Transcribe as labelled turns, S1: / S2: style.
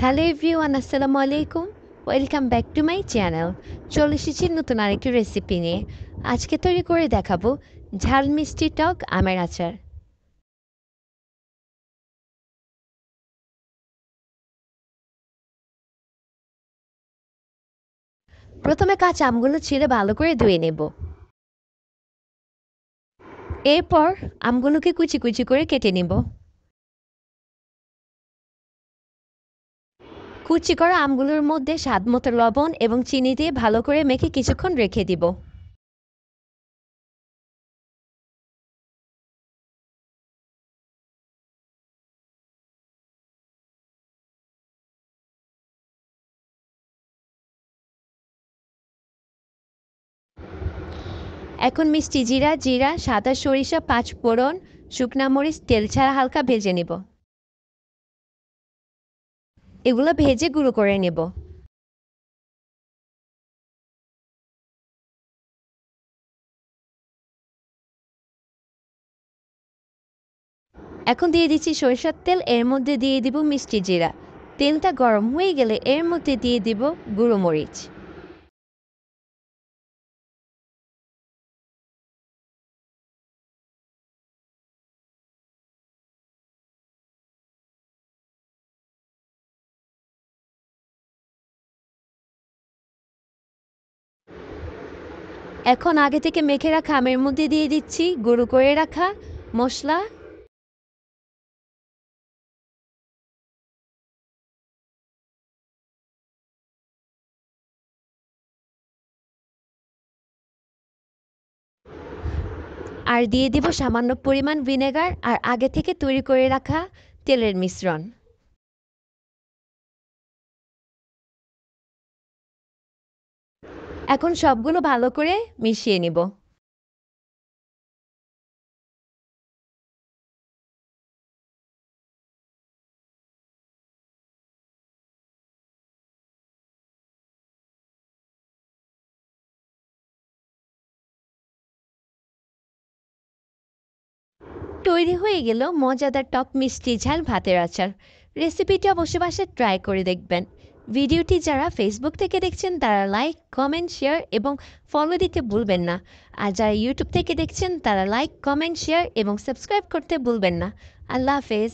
S1: Hello everyone, আসসালামু আলাইকুম। Welcome back to my channel. চলে এসেছি নতুন আরেকটি রেসিপি নিয়ে। আজকে তৈরি করে দেখাবো ঝাল মিষ্টি টক আমের আচার। প্রথমে কাঁচা আমগুলো ছিলে ভালো করে ধুয়ে নেব। এরপর আমগুলোকে কুচি কুচি করে কেটে নেব। কুচি করা আমগুলোর মধ্যে স্বাদমতো লবণ এবং চিনি দিয়ে ভালো করে মেখে কিছুক্ষণ রেখে দিব। এখন মিষ্টি জিরা, সাদা সরিষা, পাঁচ ফোড়ন, শুকনা মরিচ তেল ছাড়া হালকা ভেজে নেব। এগুলো ভেজে গুঁড়ো করে নেব। এখন দিয়ে দিচ্ছি সরিষার তেল, এর মধ্যে দিয়ে দিব মিষ্টি জিরা। তেলটা গরম হয়ে গেলে এর মধ্যে দিয়ে দিব গুঁড়ো মরিচ। এখন আগে থেকে মেখে রাখা আমের মধ্যে দিয়ে দিচ্ছি গুঁড়ো করে রাখা মশলা। আর দিয়ে দিব সামান্য পরিমাণ ভিনেগার আর আগে থেকে তৈরি করে রাখা তেলের মিশ্রণ। এখন সবগুলো ভালো করে মিশিয়ে নিব। তৈরি হয়ে গেল মজাদার টক মিষ্টি ঝাল ভাতের আচার। রেসিপিটি অবশ্য বাসায় ট্রাই করে দেখবেন। ভিডিওটি যারা ফেসবুক থেকে দেখছেন তারা লাইক, কমেন্ট, শেয়ার এবং ফলো দিতে ভুলবেন না। আর যারা ইউটিউব থেকে দেখছেন তারা লাইক, কমেন্ট, শেয়ার এবং সাবস্ক্রাইব করতে ভুলবেন না। আল্লাহ হাফেজ।